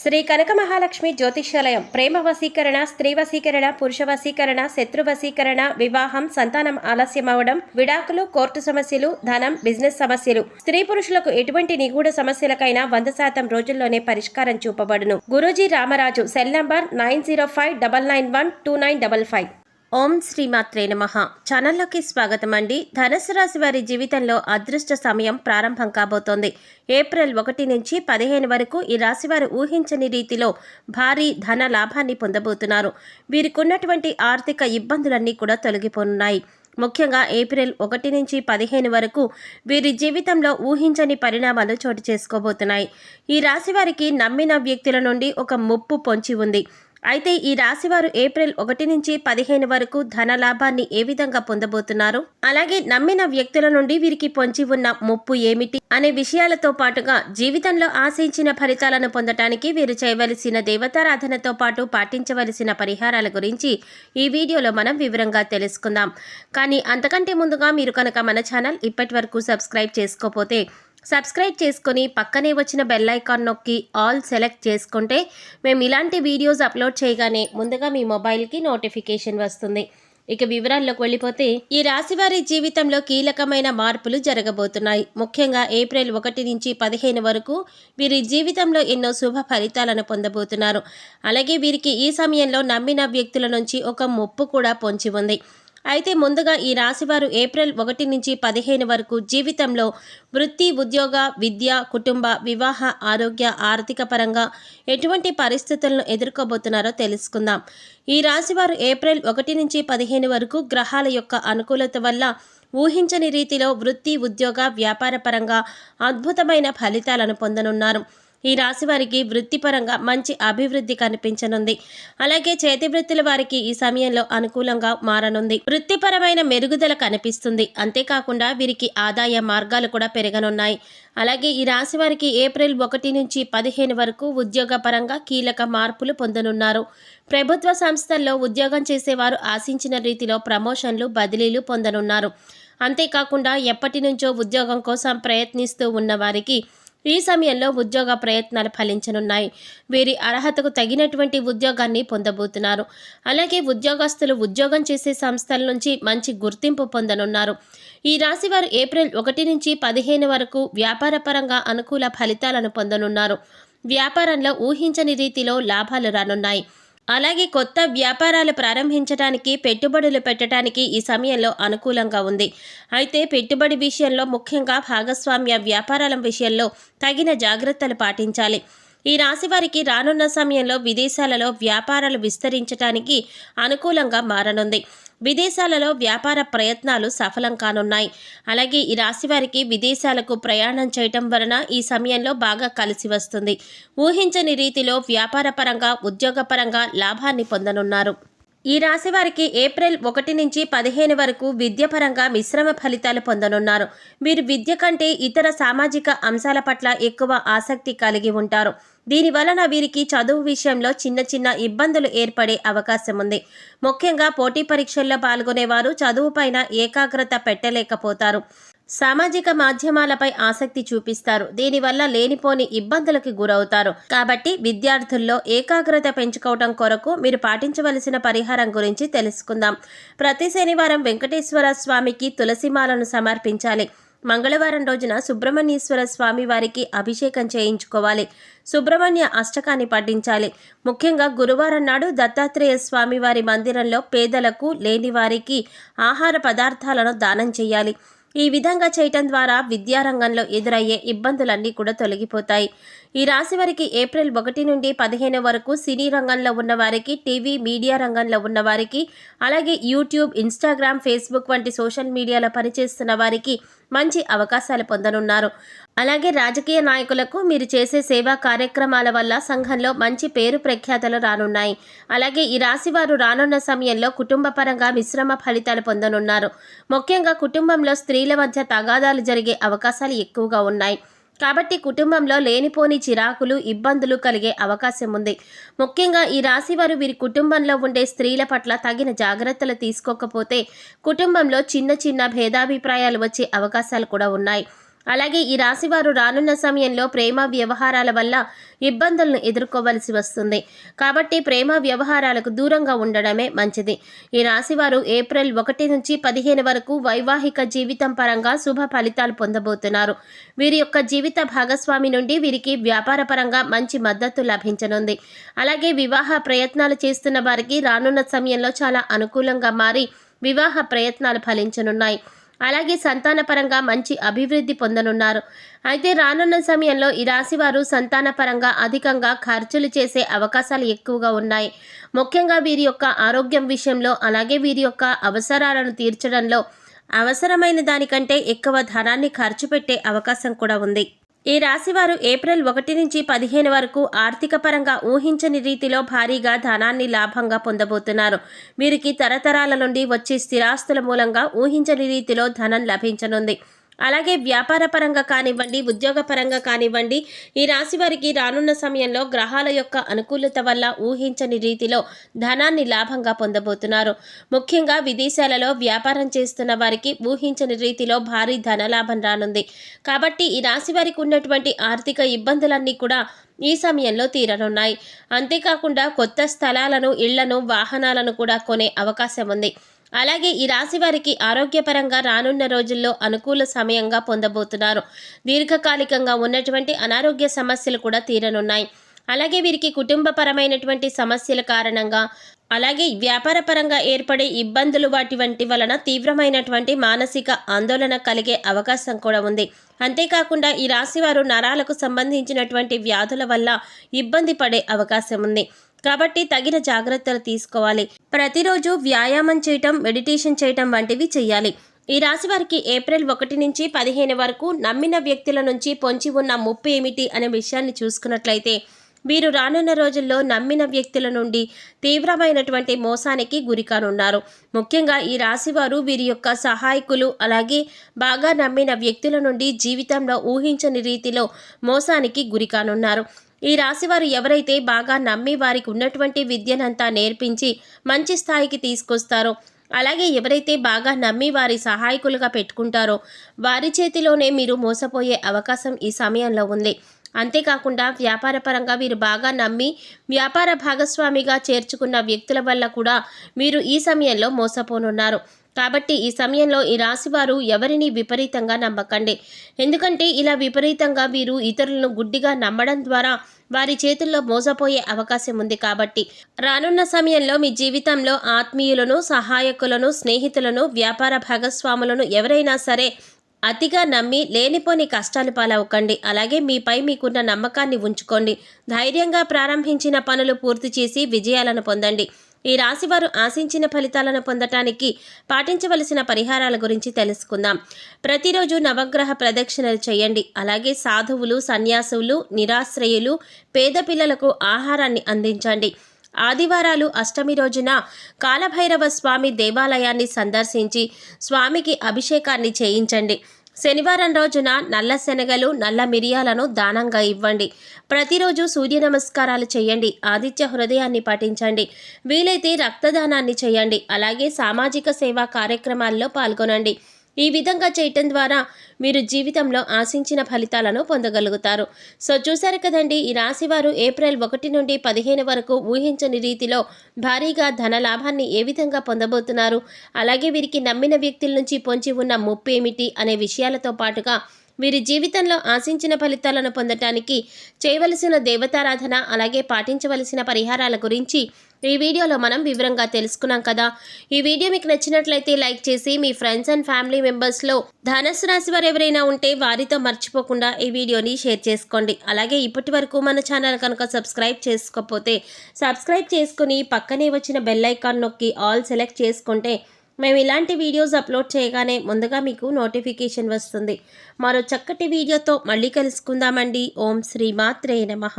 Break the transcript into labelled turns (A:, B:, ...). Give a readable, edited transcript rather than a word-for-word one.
A: శ్రీ కనక మహాలక్ష్మి జ్యోతిష్యాలయం ప్రేమ వశీకరణ, స్త్రీ వశీకరణ, పురుష వశీకరణ, శత్రు వశీకరణ, వివాహం, సంతానం ఆలస్యం అవడం, విడాకులు, కోర్టు సమస్యలు, ధనం, బిజినెస్ సమస్యలు, స్త్రీ పురుషులకు ఎటువంటి నిగూఢ సమస్యలకైనా 100% రోజుల్లోనే పరిష్కారం చూపబడును. గురూజీ రామరాజు. Cell number 9059912955. ఓం శ్రీమాత్రే నమః. ఛానల్లోకి స్వాగతం అండి. ధనుసు రాశి వారి జీవితంలో అదృష్ట సమయం ప్రారంభం కాబోతోంది. ఏప్రిల్ 1 నుంచి 15 వరకు ఈ రాశివారు ఊహించని రీతిలో భారీ ధన లాభాన్ని పొందబోతున్నారు. వీరికి ఉన్నటువంటి ఆర్థిక ఇబ్బందులన్నీ కూడా తొలగిపోనున్నాయి. ముఖ్యంగా ఏప్రిల్ 1 నుంచి 15 వరకు వీరి జీవితంలో ఊహించని పరిణామాలు చోటు చేసుకోబోతున్నాయి. ఈ రాశి వారికి నమ్మిన వ్యక్తుల నుండి ఒక ముప్పు పొంచి ఉంది. అయితే ఈ రాశివారు ఏప్రిల్ 1 నుంచి 15 వరకు ధన లాభాన్ని ఏ విధంగా పొందబోతున్నారు, అలాగే నమ్మిన వ్యక్తుల నుండి వీరికి పొంచి ఉన్న ముప్పు ఏమిటి అనే విషయాలతో పాటుగా జీవితంలో ఆశించిన ఫలితాలను పొందటానికి వీరు చేయవలసిన దేవతారాధనతో పాటు పాటించవలసిన పరిహారాల గురించి ఈ వీడియోలో మనం వివరంగా తెలుసుకుందాం. కానీ అంతకంటే ముందుగా మీరు కనుక మన ఛానల్ ఇప్పటి వరకు సబ్స్క్రైబ్ చేసుకోకపోతే సబ్స్క్రైబ్ చేసుకొని పక్కనే వచ్చిన బెల్ ఐకాన్ నొక్కి ఆల్ సెలెక్ట్ చేసుకుంటే మేము ఇలాంటి వీడియోస్ అప్లోడ్ చేయగానే ముందుగా మీ మొబైల్కి నోటిఫికేషన్ వస్తుంది. ఇక వివరాల్లోకి వెళ్ళిపోతే ఈ రాశివారి జీవితంలో కీలకమైన మార్పులు జరగబోతున్నాయి. ముఖ్యంగా ఏప్రిల్ 1 నుంచి 15 వరకు వీరి జీవితంలో ఎన్నో శుభ ఫలితాలను పొందబోతున్నారు. అలాగే వీరికి ఈ సమయంలో నమ్మిన వ్యక్తుల నుంచి ఒక ముప్పు కూడా పొంచి ఉంది. అయితే ముందుగా ఈ రాశివారు ఏప్రిల్ 1 నుంచి 15 వరకు జీవితంలో వృత్తి, ఉద్యోగ, విద్య, కుటుంబ, వివాహ, ఆరోగ్య, ఆర్థిక పరంగా ఎటువంటి పరిస్థితులను ఎదుర్కోబోతున్నారో తెలుసుకుందాం. ఈ రాశివారు ఏప్రిల్ 1 నుంచి 15 వరకు గ్రహాల యొక్క అనుకూలత వల్ల ఊహించని రీతిలో వృత్తి, ఉద్యోగ, వ్యాపార పరంగా అద్భుతమైన ఫలితాలను పొందనున్నారు. ఈ రాశి వారికి వృత్తిపరంగా మంచి అభివృద్ధి కనిపించనుంది. అలాగే చేతి వృత్తుల వారికి ఈ సమయంలో అనుకూలంగా మారనుంది. వృత్తిపరమైన మెరుగుదల కనిపిస్తుంది. అంతేకాకుండా వీరికి ఆదాయ మార్గాలు కూడా పెరగనున్నాయి. అలాగే ఈ రాశి వారికి ఏప్రిల్ 1 నుంచి 15 వరకు ఉద్యోగ పరంగా కీలక మార్పులు పొందనున్నారు. ప్రభుత్వ సంస్థల్లో ఉద్యోగం చేసేవారు ఆశించిన రీతిలో ప్రమోషన్లు, బదిలీలు పొందనున్నారు. అంతేకాకుండా ఎప్పటి నుంచో ఉద్యోగం కోసం ప్రయత్నిస్తూ ఉన్న వారికి ఈ సమయంలో ఉద్యోగ ప్రయత్నాలు ఫలించనున్నాయి. వీరి అర్హతకు తగినటువంటి ఉద్యోగాన్ని పొందబోతున్నారు. అలాగే ఉద్యోగస్తులు ఉద్యోగం చేసే సంస్థల నుంచి మంచి గుర్తింపు పొందనున్నారు. ఈ రాశి వారు ఏప్రిల్ 1 నుంచి 15 వరకు వ్యాపార పరంగా అనుకూల ఫలితాలను పొందనున్నారు. వ్యాపారంలో ఊహించని రీతిలో లాభాలు రానున్నాయి. అలాగే కొత్త వ్యాపారాలు ప్రారంభించడానికి, పెట్టుబడులు పెట్టడానికి ఈ సమయంలో అనుకూలంగా ఉంది. అయితే పెట్టుబడి విషయంలో ముఖ్యంగా భాగస్వామ్య వ్యాపారాల విషయంలో తగిన జాగ్రత్తలు పాటించాలి. ఈ రాశి వారికి రానున్న సమయంలో విదేశాలలో వ్యాపారాలు విస్తరించడానికి అనుకూలంగా మారనుంది. విదేశాలలో వ్యాపార ప్రయత్నాలు సఫలం కానున్నాయి. అలాగే ఈ రాశి వారికి విదేశాలకు ప్రయాణం చేయటం వలన ఈ సమయంలో బాగా కలిసి వస్తుంది. ఊహించని రీతిలో వ్యాపార పరంగా, ఉద్యోగపరంగా లాభాన్ని పొందనున్నారు. ఈ రాశి వారికి ఏప్రిల్ 1 నుంచి 15 వరకు విద్యపరంగా మిశ్రమ ఫలితాలు పొందనున్నారు. వీరు విద్య కంటే ఇతర సామాజిక అంశాల పట్ల ఎక్కువ ఆసక్తి కలిగి ఉంటారు. దీని వలన వీరికి చదువు విషయంలో చిన్న చిన్న ఇబ్బందులు ఏర్పడే అవకాశం ఉంది. ముఖ్యంగా పోటీ పరీక్షల్లో పాల్గొనేవారు చదువుపైన ఏకాగ్రత పెట్టలేకపోతారు. సామాజిక మాధ్యమాలపై ఆసక్తి చూపిస్తారు. దీనివల్ల లేనిపోని ఇబ్బందులకు గురవుతారు. కాబట్టి విద్యార్థుల్లో ఏకాగ్రత పెంచుకోవడం కొరకు మీరు పాటించవలసిన పరిహారం గురించి తెలుసుకుందాం. ప్రతి శనివారం వెంకటేశ్వర స్వామికి తులసిమాలను సమర్పించాలి. మంగళవారం రోజున సుబ్రహ్మణ్యేశ్వర స్వామి వారికి అభిషేకం చేయించుకోవాలి. సుబ్రహ్మణ్య అష్టకాన్ని పఠించాలి. ముఖ్యంగా గురువారం నాడు దత్తాత్రేయ స్వామి వారి మందిరంలో పేదలకు, లేని వారికి ఆహార పదార్థాలను దానం చేయాలి. ఈ విధంగా చేయటం ద్వారా విద్యారంగంలో ఎదురయ్యే ఇబ్బందులన్నీ కూడా తొలగిపోతాయి. ఈ రాశి వారికి ఏప్రిల్ 1 నుండి 15 వరకు సినీ రంగంలో ఉన్నవారికి, టీవీ, మీడియా రంగంలో ఉన్నవారికి, అలాగే యూట్యూబ్, ఇన్స్టాగ్రామ్, ఫేస్బుక్ వంటి సోషల్ మీడియాలో పనిచేస్తున్న వారికి మంచి అవకాశాలు పొందనున్నారు. అలాగే రాజకీయ నాయకులకు మీరు చేసే సేవా కార్యక్రమాల వల్ల సంఘంలో మంచి పేరు ప్రఖ్యాతలు రానున్నాయి. అలాగే ఈ రాశి వారు రానున్న సమయంలో కుటుంబ పరంగా మిశ్రమ ఫలితాలు పొందనున్నారు. ముఖ్యంగా కుటుంబంలో స్త్రీల మధ్య తగాదాలు జరిగే అవకాశాలు ఎక్కువగా ఉన్నాయి. కాబట్టి కుటుంబంలో లేనిపోని చిరాకులు, ఇబ్బందులు కలిగే అవకాశం ఉంది. ముఖ్యంగా ఈ రాశివారు వీరి కుటుంబంలో ఉండే స్త్రీల పట్ల తగిన జాగ్రత్తలు తీసుకోకపోతే కుటుంబంలో చిన్న చిన్న భేదాభిప్రాయాలు వచ్చే అవకాశాలు కూడా ఉన్నాయి. అలాగే ఈ రాశివారు రానున్న సమయంలో ప్రేమ వ్యవహారాల వల్ల ఇబ్బందులను ఎదుర్కోవలసి వస్తుంది. కాబట్టి ప్రేమ వ్యవహారాలకు దూరంగా ఉండడమే మంచిది. ఈ రాశివారు ఏప్రిల్ 1 నుంచి 15 వరకు వైవాహిక జీవితం పరంగా శుభ ఫలితాలు పొందబోతున్నారు. వీరి యొక్క జీవిత భాగస్వామి నుండి వీరికి వ్యాపార పరంగా మంచి మద్దతు లభించనుంది. అలాగే వివాహ ప్రయత్నాలు చేస్తున్న వారికి రానున్న సమయంలో చాలా అనుకూలంగా మారి వివాహ ప్రయత్నాలు ఫలించనున్నాయి. అలాగే సంతానపరంగా మంచి అభివృద్ధి పొందనున్నారు. అయితే రానున్న సమయంలో ఈ రాశివారు సంతానపరంగా అధికంగా ఖర్చులు చేసే అవకాశాలు ఎక్కువగా ఉన్నాయి. ముఖ్యంగా వీరి యొక్క ఆరోగ్యం విషయంలో, అలాగే వీరి యొక్క అవసరాలను తీర్చడంలో అవసరమైన దానికంటే ఎక్కువ ధనాన్ని ఖర్చు పెట్టే అవకాశం కూడా ఉంది. ఈ రాశివారు ఏప్రిల్ 1 నుంచి 15 వరకు ఆర్థిక పరంగా ఊహించని రీతిలో భారీగా ధనాన్ని లాభంగా పొందబోతున్నారు. వీరికి తరతరాల నుండి వచ్చే స్థిరాస్తుల మూలంగా ఊహించని రీతిలో ధనం లభించనుంది. అలాగే వ్యాపార పరంగా కానివ్వండి, ఉద్యోగ పరంగా కానివ్వండి, ఈ రాశి వారికి రానున్న సమయంలో గ్రహాల యొక్క అనుకూలత వల్ల ఊహించని రీతిలో ధనాన్ని లాభంగా పొందబోతున్నారు. ముఖ్యంగా విదేశాలలో వ్యాపారం చేస్తున్న వారికి ఊహించని రీతిలో భారీ ధనలాభం రానుంది. కాబట్టి ఈ రాశి వారికి ఉన్నటువంటి ఆర్థిక ఇబ్బందులన్నీ కూడా ఈ సమయంలో తీరనున్నాయి. అంతేకాకుండా కొత్త స్థలాలను, ఇళ్లను, వాహనాలను కూడా కొనే అవకాశం ఉంది. అలాగే ఈ రాశి వారికి ఆరోగ్యపరంగా రానున్న రోజుల్లో అనుకూల సమయంగా పొందబోతున్నారు. దీర్ఘకాలికంగా ఉన్నటువంటి అనారోగ్య సమస్యలు కూడా తీరనున్నాయి. అలాగే వీరికి కుటుంబపరమైనటువంటి సమస్యల కారణంగా, అలాగే వ్యాపార పరంగా ఏర్పడే ఇబ్బందులు వాటి వలన తీవ్రమైనటువంటి మానసిక ఆందోళన కలిగే అవకాశం కూడా ఉంది. అంతేకాకుండా ఈ రాశివారు నరాలకు సంబంధించినటువంటి వ్యాధుల వల్ల ఇబ్బంది పడే అవకాశం ఉంది. కాబట్టి తగిన జాగ్రత్తలు తీసుకోవాలి. ప్రతిరోజు వ్యాయామం చేయటం, మెడిటేషన్ చేయటం వంటివి చేయాలి. ఈ రాశి వారికి ఏప్రిల్ 1 నుంచి 15 వరకు నమ్మిన వ్యక్తుల నుంచి పొంచి ఉన్న ముప్పు ఏమిటి అనే విషయాన్ని చూసుకున్నట్లయితే, వీరు రానున్న రోజుల్లో నమ్మిన వ్యక్తుల నుండి తీవ్రమైనటువంటి మోసానికి గురికానున్నారు. ముఖ్యంగా ఈ రాశివారు వీరి యొక్క సహాయకులు, అలాగే బాగా నమ్మిన వ్యక్తుల నుండి జీవితంలో ఊహించని రీతిలో మోసానికి గురికానున్నారు. ఈ రాశివారు ఎవరైతే బాగా నమ్మి వారికి ఉన్నటువంటి విద్యనంతా నేర్పించి మంచి స్థాయికి తీసుకొస్తారో, అలాగే ఎవరైతే బాగా నమ్మి వారి సహాయకులుగా పెట్టుకుంటారో వారి చేతిలోనే మీరు మోసపోయే అవకాశం ఈ సమయంలో ఉంది. అంతేకాకుండా వ్యాపార పరంగా వీరు బాగా నమ్మి వ్యాపార భాగస్వామిగా చేర్చుకున్న వ్యక్తుల వల్ల కూడా మీరు ఈ సమయంలో మోసపోనున్నారు. కాబట్టి ఈ సమయంలో ఈ రాశివారు ఎవరిని విపరీతంగా నమ్మకండి. ఎందుకంటే ఇలా విపరీతంగా వీరు ఇతరులను గుడ్డిగా నమ్మడం ద్వారా వారి చేతుల్లో మోసపోయే అవకాశం ఉంది. కాబట్టి రానున్న సమయంలో మీ జీవితంలో ఆత్మీయులను, సహాయకులను, స్నేహితులను, వ్యాపార భాగస్వాములను ఎవరైనా సరే అతిగా నమ్మి లేనిపోని కష్టాలు పాలవకండి. అలాగే మీపై మీకున్న నమ్మకాన్ని ఉంచుకోండి. ధైర్యంగా ప్రారంభించిన పనులు పూర్తి చేసి విజయాలను పొందండి. ఈ రాశివారు ఆశించిన ఫలితాలను పొందటానికి పాటించవలసిన పరిహారాల గురించి తెలుసుకుందాం. ప్రతిరోజు నవగ్రహ ప్రదక్షిణలు చేయండి. అలాగే సాధువులు, సన్యాసులు, నిరాశ్రయులు, పేద పిల్లలకు ఆహారాన్ని అందించండి. ఆదివారాలు, అష్టమి రోజున కాలభైరవ స్వామి దేవాలయాన్ని సందర్శించి స్వామికి అభిషేకాన్ని చేయించండి. శనివారం రోజున నల్ల శనగలు, నల్ల మిరియాలను దానంగా ఇవ్వండి. ప్రతిరోజు సూర్య నమస్కారాలు చేయండి. ఆదిత్య హృదయాన్ని పఠించండి. వీలైతే రక్తదానాన్ని చేయండి. అలాగే సామాజిక సేవా కార్యక్రమాల్లో పాల్గొనండి. ఈ విధంగా చేయటం ద్వారా మీరు జీవితంలో ఆశించిన ఫలితాలను పొందగలుగుతారు. సో చూశారు కదండి, ఈ రాశివారు ఏప్రిల్ 1 నుండి 15 వరకు ఊహించని రీతిలో భారీగా ధన లాభాన్ని ఏ విధంగా పొందబోతున్నారు, అలాగే వీరికి నమ్మిన వ్యక్తుల నుంచి పొంచి ఉన్న ముప్పు ఏమిటి అనే విషయాలతో పాటుగా వీరి జీవితంలో ఆశించిన ఫలితాలను పొందటానికి చేయవలసిన దేవతారాధన, అలాగే పాటించవలసిన పరిహారాల గురించి ఈ వీడియోలో మనం వివరంగా తెలుసుకున్నాం కదా. ఈ వీడియో మీకు నచ్చినట్లయితే లైక్ చేసి మీ ఫ్రెండ్స్ అండ్ ఫ్యామిలీ మెంబర్స్లో ధనుసు రాశి వారు ఎవరైనా ఉంటే వారితో మర్చిపోకుండా ఈ వీడియోని షేర్ చేసుకోండి. అలాగే ఇప్పటి వరకు మన ఛానల్ కనుక సబ్స్క్రైబ్ చేసుకోకపోతే సబ్స్క్రైబ్ చేసుకుని పక్కనే వచ్చిన బెల్ ఐకాన్ నొక్కి ఆల్ సెలెక్ట్ చేసుకుంటే మేము ఇలాంటి వీడియోస్ అప్లోడ్ చేయగానే ముందుగా మీకు నోటిఫికేషన్ వస్తుంది. మరో చక్కటి వీడియోతో మళ్ళీ కలుసుకుందామండి. ఓం శ్రీ మాత్రే నమః.